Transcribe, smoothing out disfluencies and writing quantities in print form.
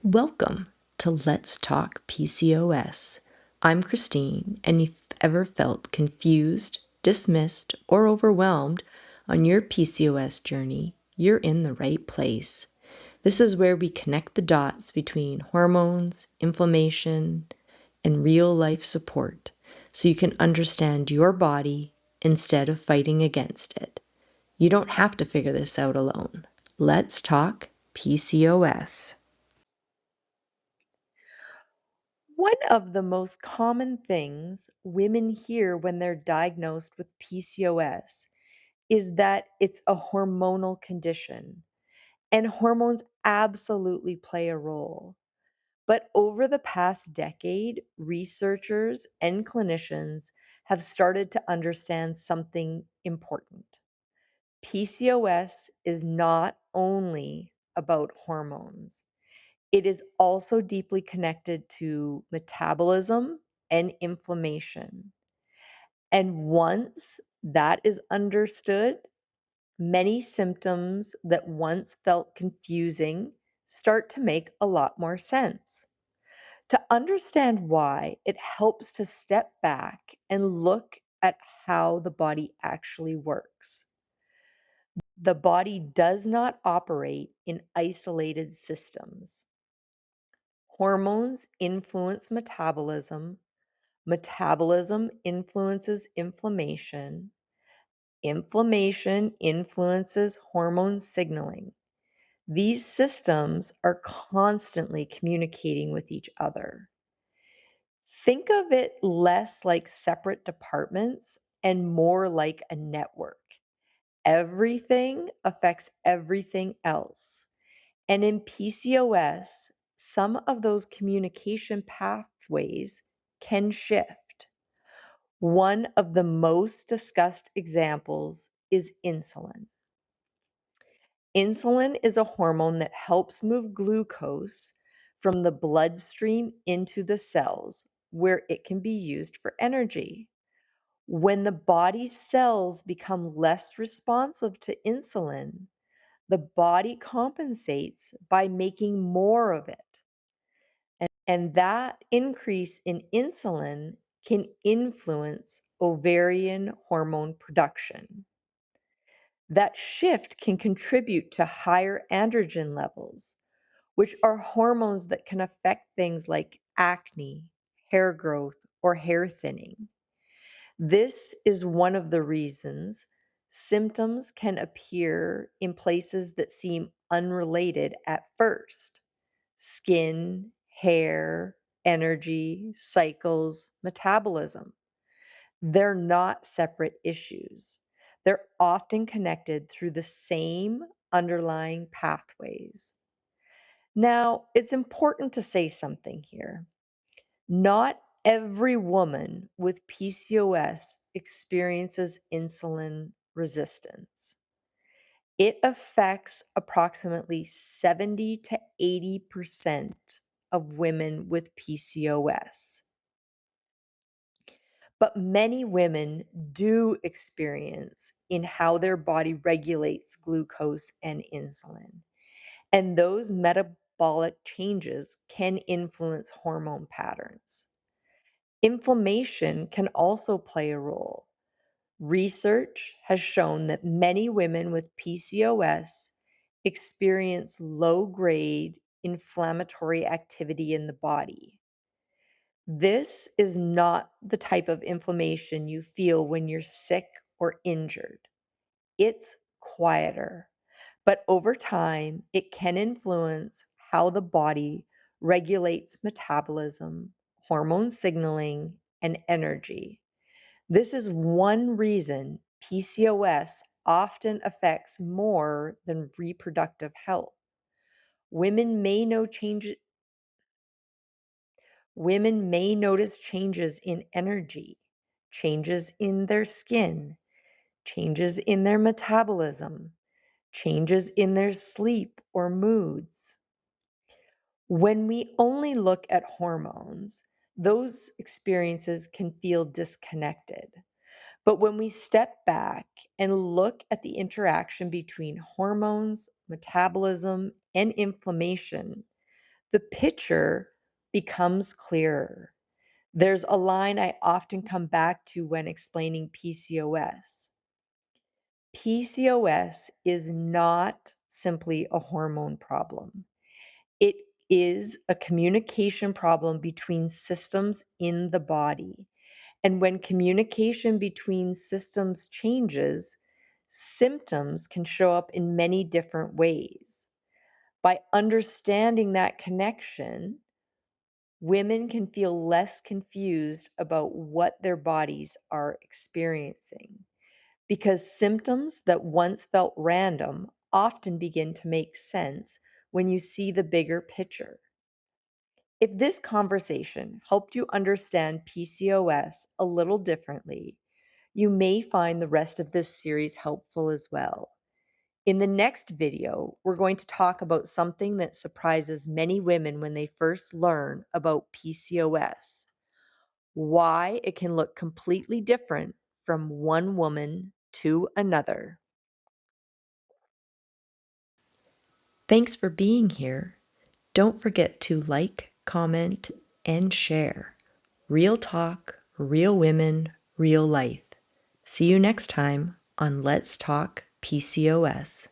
Welcome to Let's Talk PCOS. I'm Christine, and if you've ever felt confused, dismissed, or overwhelmed on your PCOS journey, you're in the right place. This is where we connect the dots between hormones, inflammation, and real life support so you can understand your body instead of fighting against it. You don't have to figure this out alone. Let's talk PCOS. One of the most common things women hear when they're diagnosed with PCOS is that it's a hormonal condition, and hormones absolutely play a role. But over the past decade, researchers and clinicians have started to understand something important. PCOS is not only about hormones. It is also deeply connected to metabolism and inflammation. And once that is understood, many symptoms that once felt confusing start to make a lot more sense. To understand why, it helps to step back and look at how the body actually works. The body does not operate in isolated systems. Hormones influence metabolism. Metabolism influences inflammation. Inflammation influences hormone signaling. These systems are constantly communicating with each other. Think of it less like separate departments and more like a network. Everything affects everything else. And in PCOS, some of those communication pathways can shift. One of the most discussed examples is insulin. Insulin is a hormone that helps move glucose from the bloodstream into the cells where it can be used for energy. When the body's cells become less responsive to insulin, the body compensates by making more of it. And that increase in insulin can influence ovarian hormone production. That shift can contribute to higher androgen levels, which are hormones that can affect things like acne, hair growth, or hair thinning. This is one of the reasons symptoms can appear in places that seem unrelated at first: skin, hair, energy, cycles, metabolism. They're not separate issues. They're often connected through the same underlying pathways. Now, it's important to say something here. Not every woman with PCOS experiences insulin resistance. It affects approximately 70 to 80% of women with PCOS. But many women do experience in how their body regulates glucose and insulin. And those metabolic changes can influence hormone patterns. Inflammation can also play a role. Research has shown that many women with PCOS experience low grade inflammatory activity in the body. This is not the type of inflammation you feel when you're sick or injured. It's quieter, but over time, it can influence how the body regulates metabolism, hormone signaling, and energy. This is one reason PCOS often affects more than reproductive health. Women may know change, Women may notice changes in energy, changes in their skin, changes in their metabolism, changes in their sleep or moods. When we only look at hormones, those experiences can feel disconnected. But when we step back and look at the interaction between hormones, metabolism, and inflammation, the picture becomes clearer. There's a line I often come back to when explaining PCOS. PCOS is not simply a hormone problem. It is a communication problem between systems in the body. And when communication between systems changes, symptoms can show up in many different ways. By understanding that connection, women can feel less confused about what their bodies are experiencing because symptoms that once felt random often begin to make sense when you see the bigger picture. If this conversation helped you understand PCOS a little differently, you may find the rest of this series helpful as well. In the next video, we're going to talk about something that surprises many women when they first learn about PCOS, why it can look completely different from one woman to another. Thanks for being here. Don't forget to like, comment, and share. Real talk, real women, real life. See you next time on Let's Talk PCOS.